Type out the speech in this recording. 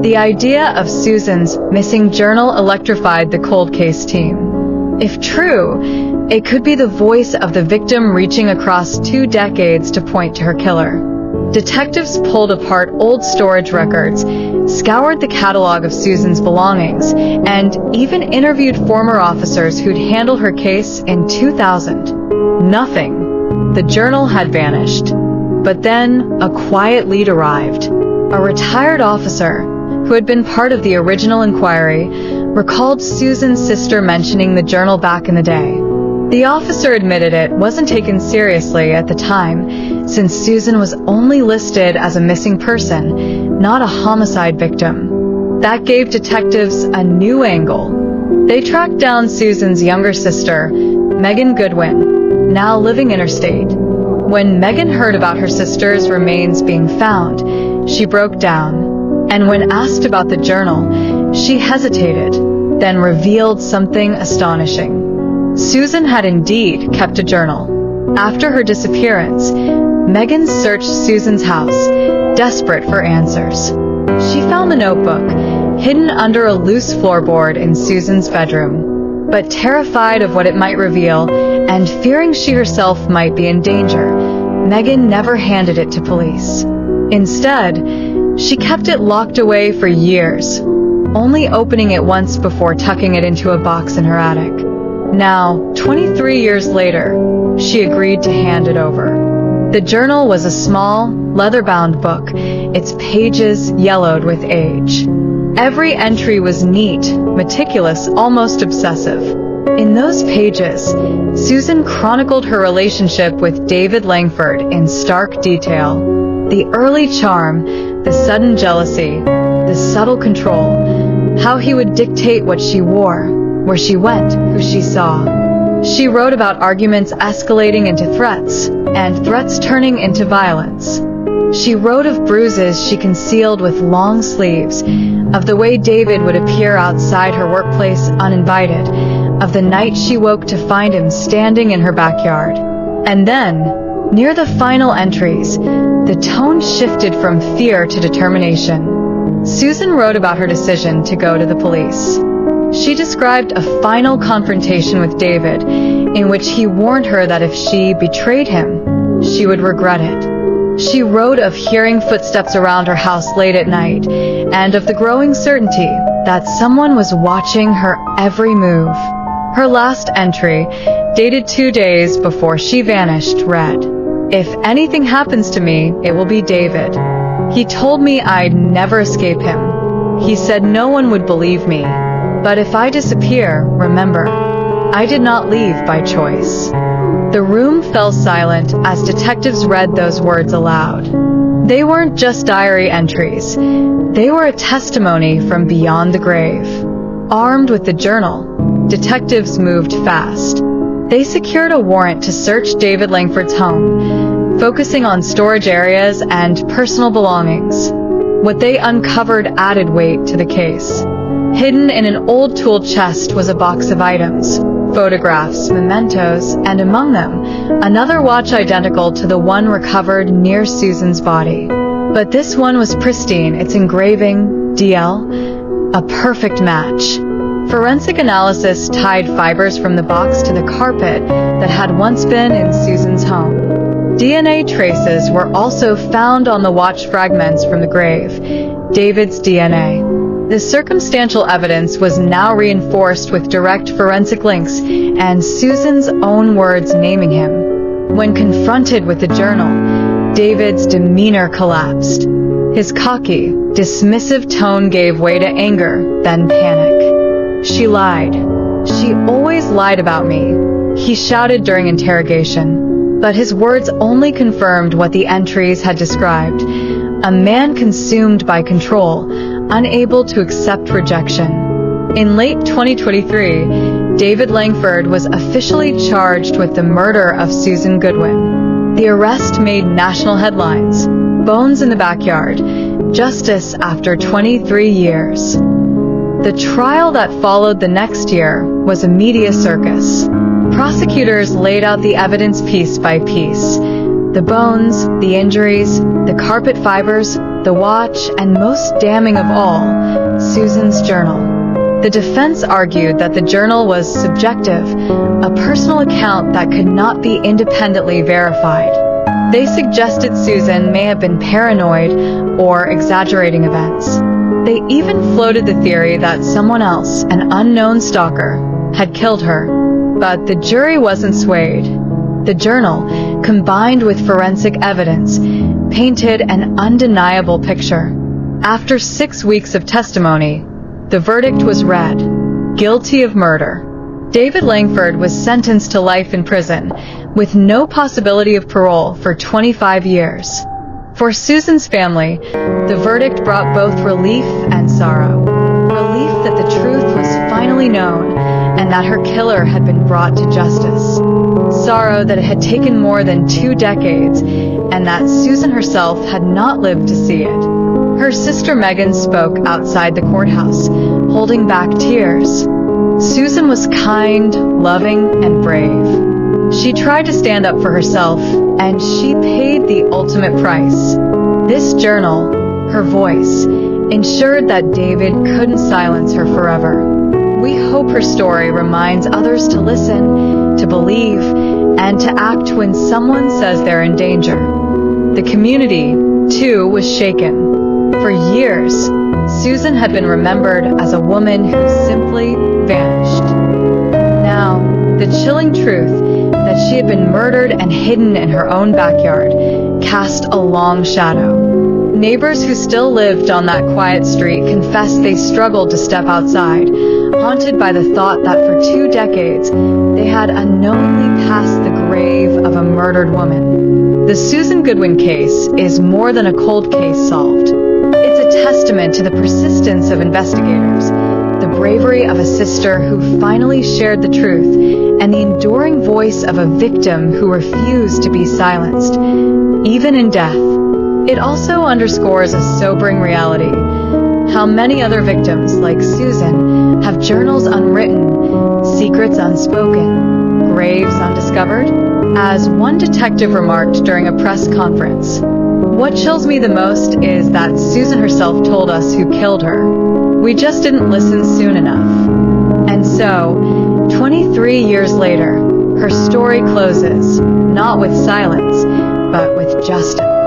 The idea of Susan's missing journal electrified the cold case team. If true, it could be the voice of the victim reaching across 2 decades to point to her killer. Detectives pulled apart old storage records, scoured the catalog of Susan's belongings, and even interviewed former officers who'd handled her case in 2000. Nothing. The journal had vanished. But then, a quiet lead arrived. A retired officer, who had been part of the original inquiry, recalled Susan's sister mentioning the journal back in the day. The officer admitted it wasn't taken seriously at the time, since Susan was only listed as a missing person, not a homicide victim. That gave detectives a new angle. They tracked down Susan's younger sister, Susan Goodwin, now living interstate. When Megan heard about her sister's remains being found, she broke down. And when asked about the journal, she hesitated, then revealed something astonishing. Susan had indeed kept a journal. After her disappearance, Megan searched Susan's house, desperate for answers. She found the notebook, hidden under a loose floorboard in Susan's bedroom. But terrified of what it might reveal, and fearing she herself might be in danger, Megan never handed it to police. Instead, she kept it locked away for years, only opening it once before tucking it into a box in her attic. Now, 23 years later, she agreed to hand it over. The journal was a small, leather-bound book, its pages yellowed with age. Every entry was neat, meticulous, almost obsessive. In those pages, Susan chronicled her relationship with David Langford in stark detail. The early charm, the sudden jealousy, the subtle control, how he would dictate what she wore, where she went, who she saw. She wrote about arguments escalating into threats, and threats turning into violence. She wrote of bruises she concealed with long sleeves, of the way David would appear outside her workplace uninvited, of the night she woke to find him standing in her backyard. And then, near the final entries, the tone shifted from fear to determination. Susan wrote about her decision to go to the police. She described a final confrontation with David, in which he warned her that if she betrayed him, she would regret it. She wrote of hearing footsteps around her house late at night, and of the growing certainty that someone was watching her every move. Her last entry, dated 2 days before she vanished, read, "If anything happens to me, it will be David. He told me I'd never escape him. He said no one would believe me. But if I disappear, remember, I did not leave by choice." The room fell silent as detectives read those words aloud. They weren't just diary entries. They were a testimony from beyond the grave. Armed with the journal, detectives moved fast. They secured a warrant to search David Langford's home, focusing on storage areas and personal belongings. What they uncovered added weight to the case. Hidden in an old tool chest was a box of items, photographs, mementos, and among them, another watch identical to the one recovered near Susan's body. But this one was pristine, its engraving, DL, a perfect match. Forensic analysis tied fibers from the box to the carpet that had once been in Susan's home. DNA traces were also found on the watch fragments from the grave, David's DNA. The circumstantial evidence was now reinforced with direct forensic links and Susan's own words naming him. When confronted with the journal, David's demeanor collapsed. His cocky, dismissive tone gave way to anger, then panic. "She lied. She always lied about me," he shouted during interrogation. But his words only confirmed what the entries had described: a man consumed by control, unable to accept rejection. In late 2023, David Langford was officially charged with the murder of Susan Goodwin. The arrest made national headlines. Bones in the backyard. Justice after 23 years. The trial that followed the next year was a media circus. Prosecutors laid out the evidence piece by piece. The bones, the injuries, the carpet fibers, the watch, and most damning of all, Susan's journal. The defense argued that the journal was subjective, a personal account that could not be independently verified. They suggested Susan may have been paranoid or exaggerating events. They even floated the theory that someone else, an unknown stalker, had killed her. But the jury wasn't swayed. The journal, combined with forensic evidence, painted an undeniable picture. After 6 weeks of testimony, the verdict was read: guilty of murder. David Langford was sentenced to life in prison, with no possibility of parole for 25 years. For Susan's family, the verdict brought both relief and sorrow. Relief that the truth was finally known, and that her killer had been brought to justice. Sorrow that it had taken more than 2 decades, and that Susan herself had not lived to see it. Her sister Megan spoke outside the courthouse, holding back tears. Susan was kind, loving, and brave. She tried to stand up for herself, and she paid the ultimate price. This journal, her voice, ensured that David couldn't silence her forever. We hope her story reminds others to listen, to believe, and to act when someone says they're in danger. The community, too, was shaken. For years, Susan had been remembered as a woman who simply vanished. Now, the chilling truth that she had been murdered and hidden in her own backyard cast a long shadow. Neighbors who still lived on that quiet street confessed they struggled to step outside, haunted by the thought that for 2 decades they had unknowingly passed the grave of a murdered woman. The Susan Goodwin case is more than a cold case solved. It's a testament to the persistence of investigators, the bravery of a sister who finally shared the truth, and the enduring voice of a victim who refused to be silenced, even in death. It also underscores a sobering reality: how many other victims, like Susan, have journals unwritten, secrets unspoken, graves undiscovered? As one detective remarked during a press conference, "What chills me the most is that Susan herself told us who killed her. We just didn't listen soon enough." And so, 23 years later, her story closes, not with silence, but with justice.